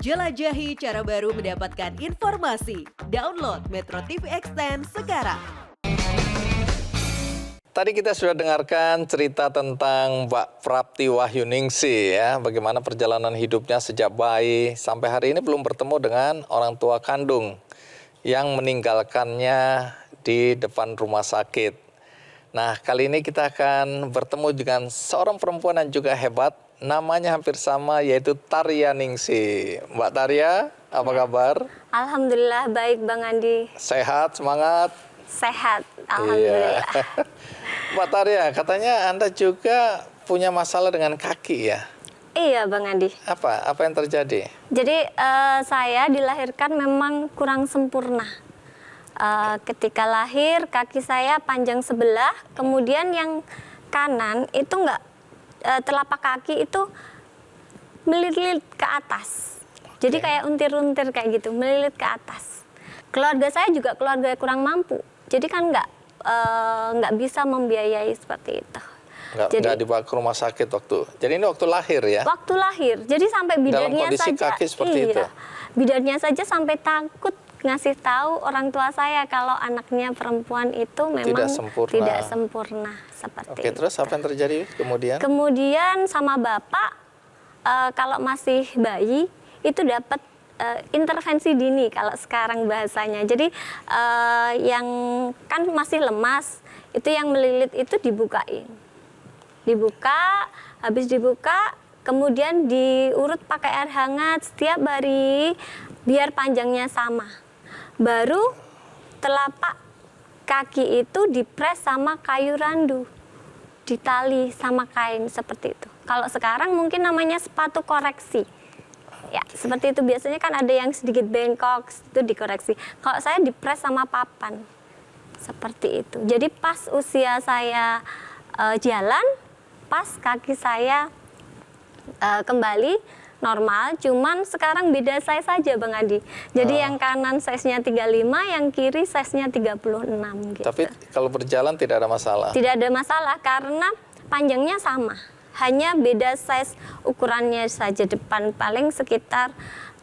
Jelajahi cara baru mendapatkan informasi. Download Metro TV Extend sekarang. Tadi kita sudah dengarkan cerita tentang Mbak Prapti Wahyuningsi ya, bagaimana perjalanan hidupnya sejak bayi sampai hari ini belum bertemu dengan orang tua kandung yang meninggalkannya di depan rumah sakit. Nah, kali ini kita akan bertemu dengan seorang perempuan yang juga hebat, namanya hampir sama, yaitu Tarya Ningsi. Mbak Tarya, apa kabar? Alhamdulillah baik Bang Andi. Sehat, semangat? Sehat, alhamdulillah. Iya. Mbak Tarya, katanya Anda juga punya masalah dengan kaki ya? Iya Bang Andi. Apa yang terjadi? Jadi saya dilahirkan memang kurang sempurna. Ketika lahir kaki saya panjang sebelah, kemudian yang kanan itu enggak, telapak kaki itu melilit ke atas. Jadi kayak untir-untir kayak gitu, melilit ke atas. Keluarga saya juga keluarga kurang mampu, jadi kan nggak bisa membiayai seperti itu. Nggak dibawa ke rumah sakit waktu. Jadi ini waktu lahir ya? Waktu lahir, jadi sampai bidannya dalam kondisi saja. Kaki seperti itu. Bidannya saja sampai takut ngasih tahu orang tua saya kalau anaknya perempuan itu memang tidak sempurna seperti Oke, itu. terus apa yang terjadi kemudian? Kemudian sama bapak, kalau masih bayi itu dapat intervensi dini kalau sekarang bahasanya. Jadi yang kan masih lemas, itu yang melilit itu dibukain. Dibuka, habis dibuka, kemudian diurut pakai air hangat setiap hari biar panjangnya sama. Baru telapak kaki itu dipres sama kayu randu, ditali sama kain seperti itu. Kalau sekarang mungkin namanya sepatu koreksi. Ya, seperti itu. Biasanya kan ada yang sedikit bengkok, itu dikoreksi. Kalau saya dipres sama papan. Seperti itu. Jadi pas usia saya jalan, pas kaki saya kembali normal, cuman sekarang beda size saja Bang Adi. Jadi yang kanan size-nya 35, yang kiri size-nya 36 gitu. Tapi kalau berjalan tidak ada masalah? Tidak ada masalah karena panjangnya sama. Hanya beda size ukurannya saja, depan paling sekitar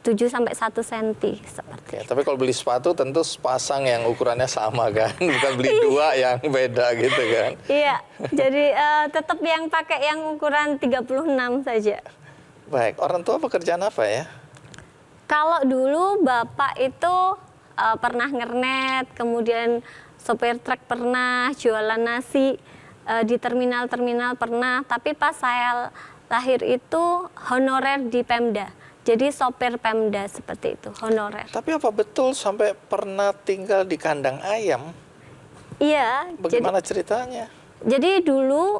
7-1 cm seperti. Oke, tapi kalau beli sepatu tentu sepasang yang ukurannya sama kan, bukan beli dua yang beda gitu kan. Iya, jadi tetap yang pakai yang ukuran 36 saja. Baik, orang tua pekerjaan apa ya? Kalau dulu bapak itu pernah ngernet, kemudian sopir truk pernah, jualan nasi di terminal-terminal pernah. Tapi pas saya lahir itu honorer di Pemda. Jadi sopir Pemda seperti itu, honorer. Tapi apa betul sampai pernah tinggal di kandang ayam? Iya. Bagaimana ceritanya? Jadi dulu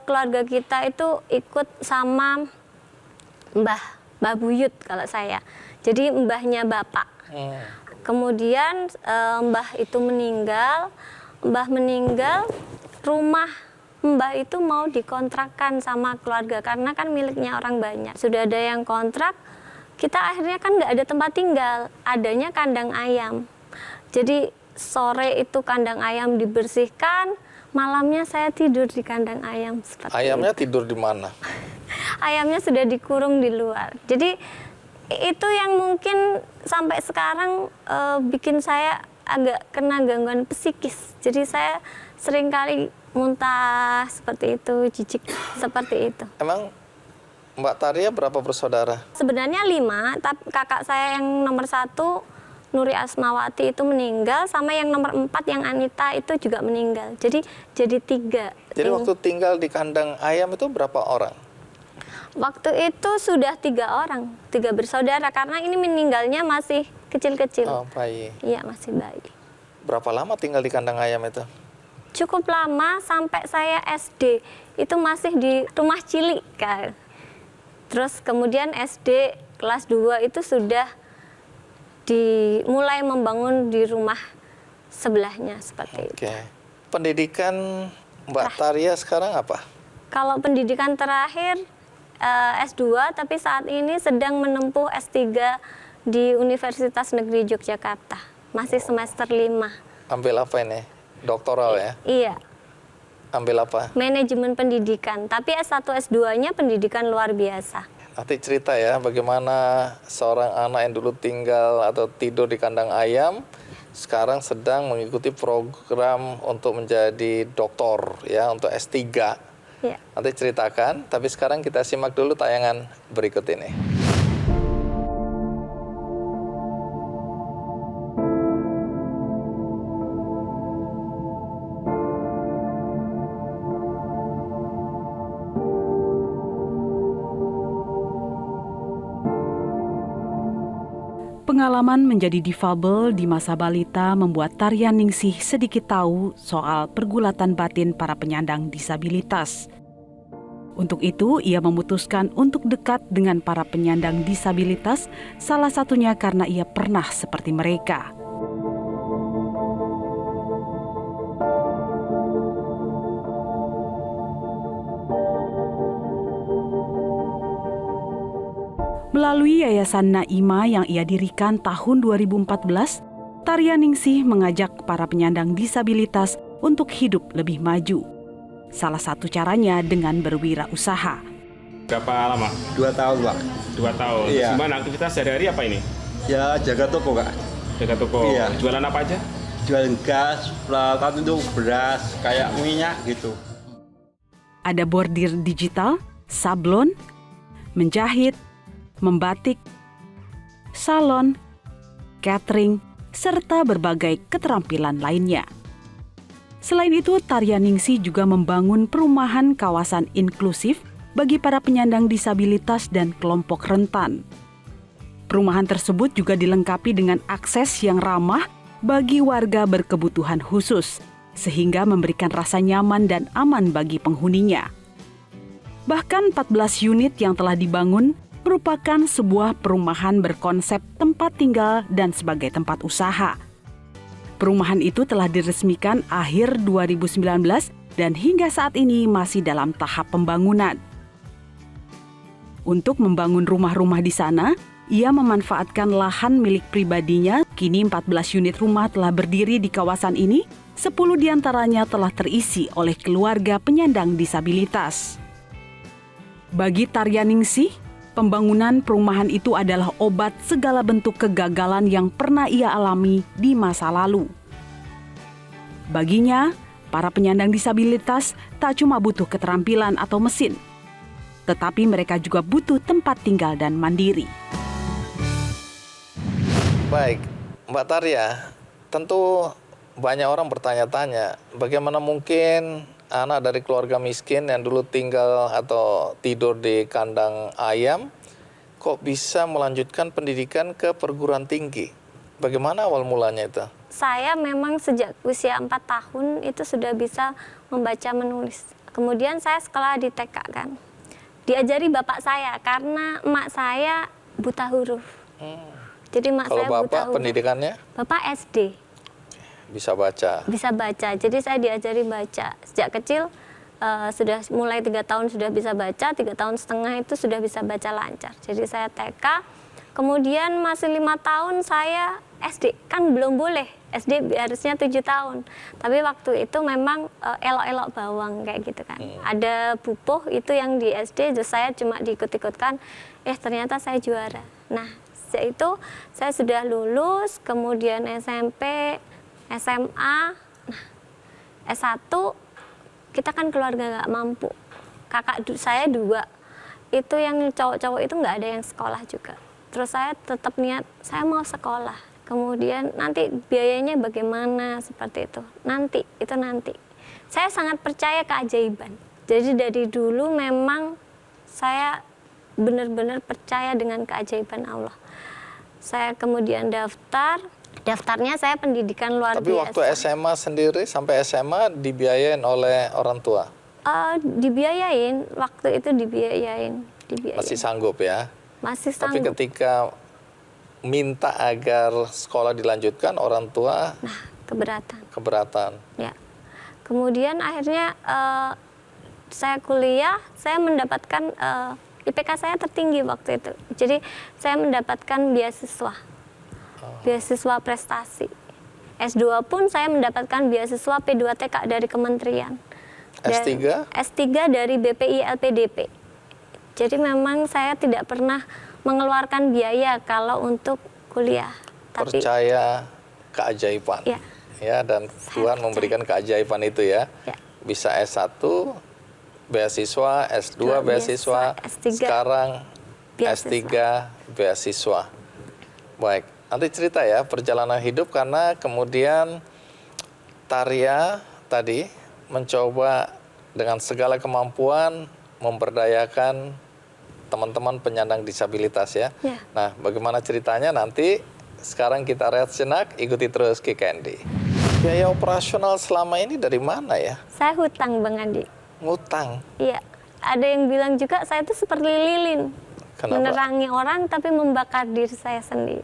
keluarga kita itu ikut sama Mbah Buyut kalau saya. Jadi mbahnya bapak. Kemudian mbah itu meninggal. Mbah meninggal, rumah mbah itu mau dikontrakkan sama keluarga karena kan miliknya orang banyak. Sudah ada yang kontrak, kita akhirnya kan nggak ada tempat tinggal, adanya kandang ayam. Jadi sore itu kandang ayam dibersihkan, malamnya saya tidur di kandang ayam. Ayamnya tidur di mana? Ayamnya sudah dikurung di luar. Jadi itu yang mungkin sampai sekarang bikin saya agak kena gangguan psikis. Jadi saya seringkali muntah seperti itu, jijik seperti itu. Emang Mbak Tarya berapa bersaudara? Sebenarnya 5, tapi kakak saya yang nomor 1, Nuri Asmawati itu meninggal, sama yang nomor 4 yang Anita itu juga meninggal. Jadi 3. Jadi waktu tinggal di kandang ayam itu berapa orang? Waktu itu sudah 3 orang, 3 bersaudara karena ini meninggalnya masih kecil-kecil. Oh, bayi. Iya, masih bayi. Berapa lama tinggal di kandang ayam itu? Cukup lama, sampai saya SD itu masih di rumah cilik kan. Terus kemudian SD kelas 2 itu sudah mulai membangun di rumah sebelahnya seperti itu. Oke. Pendidikan Mbak Tarya sekarang apa? Kalau pendidikan terakhir S2, tapi saat ini sedang menempuh S3 di Universitas Negeri Yogyakarta. Masih semester 5. Ambil apa ini? Doktoral ya? Iya. Ambil apa? Manajemen pendidikan, tapi S1 S2-nya pendidikan luar biasa. Nanti cerita ya bagaimana seorang anak yang dulu tinggal atau tidur di kandang ayam sekarang sedang mengikuti program untuk menjadi doktor ya, untuk S3. Ya. Nanti ceritakan, tapi sekarang kita simak dulu tayangan berikut ini. Pengalaman menjadi difabel di masa balita membuat Tarian Ningsih sedikit tahu soal pergulatan batin para penyandang disabilitas. Untuk itu, ia memutuskan untuk dekat dengan para penyandang disabilitas, salah satunya karena ia pernah seperti mereka. Melalui Yayasan Naima yang ia dirikan tahun 2014, Tarian Ningsih mengajak para penyandang disabilitas untuk hidup lebih maju. Salah satu caranya dengan berwirausaha. Berapa lama? 2 tahun, Pak. 2 tahun. Iya. Gimana aktivitas sehari-hari apa ini? Ya, jaga toko, Kak. Jaga toko. Iya. Jualan apa aja? Jualan gas, peralatan untuk beras, kayak minyak gitu. Ada bordir digital, sablon, menjahit, membatik, salon, catering, serta berbagai keterampilan lainnya. Selain itu, Tarian Ningsih juga membangun perumahan kawasan inklusif bagi para penyandang disabilitas dan kelompok rentan. Perumahan tersebut juga dilengkapi dengan akses yang ramah bagi warga berkebutuhan khusus, sehingga memberikan rasa nyaman dan aman bagi penghuninya. Bahkan 14 unit yang telah dibangun merupakan sebuah perumahan berkonsep tempat tinggal dan sebagai tempat usaha. Perumahan itu telah diresmikan akhir 2019 dan hingga saat ini masih dalam tahap pembangunan. Untuk membangun rumah-rumah di sana, ia memanfaatkan lahan milik pribadinya. Kini 14 unit rumah telah berdiri di kawasan ini, 10 diantaranya telah terisi oleh keluarga penyandang disabilitas. Bagi Tarian Ningsih, pembangunan perumahan itu adalah obat segala bentuk kegagalan yang pernah ia alami di masa lalu. Baginya, para penyandang disabilitas tak cuma butuh keterampilan atau mesin, tetapi mereka juga butuh tempat tinggal dan mandiri. Baik, Mbak Tarya, tentu banyak orang bertanya-tanya, bagaimana mungkin anak dari keluarga miskin yang dulu tinggal atau tidur di kandang ayam, kok bisa melanjutkan pendidikan ke perguruan tinggi? Bagaimana awal mulanya itu? Saya memang sejak usia 4 tahun itu sudah bisa membaca menulis. Kemudian saya sekolah di TK kan. Diajari bapak saya karena emak saya buta huruf. Jadi emak Kalau saya buta Bapak huruf. pendidikannya Bapak SD. bisa baca? Bisa baca, jadi saya diajari baca. Sejak kecil sudah mulai 3 tahun sudah bisa baca, 3 tahun setengah itu sudah bisa baca lancar. Jadi saya TK, kemudian masih 5 tahun saya SD, kan belum boleh, SD harusnya 7 tahun. Tapi waktu itu memang elok-elok bawang kayak gitu kan. Ada pupuh itu yang di SD, terus saya cuma diikut-ikutkan, ternyata saya juara. Nah, sejak itu saya sudah lulus, kemudian SMP, SMA, nah, S1, kita kan keluarga nggak mampu. Kakak saya 2, itu yang cowok-cowok itu nggak ada yang sekolah juga. Terus saya tetap niat, saya mau sekolah. Kemudian nanti biayanya bagaimana, seperti itu. Nanti. Saya sangat percaya keajaiban. Jadi dari dulu memang saya benar-benar percaya dengan keajaiban Allah. Saya kemudian daftarnya saya pendidikan luar biasa. Tapi waktu SMA sendiri sampai SMA dibiayain oleh orang tua? Dibiayain, waktu itu dibiayain. Masih sanggup ya? Masih Tapi sanggup. ketika minta agar sekolah dilanjutkan, orang tua Nah, keberatan. Ya. Kemudian akhirnya saya kuliah, saya mendapatkan IPK saya tertinggi waktu itu. Jadi saya mendapatkan beasiswa prestasi. S2 pun saya mendapatkan beasiswa P2TK dari kementerian. S3? S3 dari BPI LPDP. Jadi memang saya tidak pernah mengeluarkan biaya kalau untuk kuliah. Tapi Percaya keajaiban. ya, Ya, dan Tuhan memberikan keajaiban itu ya. Ya. Bisa S1 beasiswa, S2 Dua beasiswa, beasiswa, S3 sekarang beasiswa. S3 beasiswa. Baik, nanti cerita ya perjalanan hidup, karena kemudian Taria tadi mencoba dengan segala kemampuan memberdayakan teman-teman penyandang disabilitas ya. Ya. Nah, bagaimana ceritanya nanti sekarang kita rehat sejenak, ikuti terus Ki Candy. Biaya operasional selama ini dari mana ya? Saya hutang Bang Andi. Ngutang. Iya, ada yang bilang juga saya itu seperti lilin. Kenapa? Menerangi orang tapi membakar diri saya sendiri.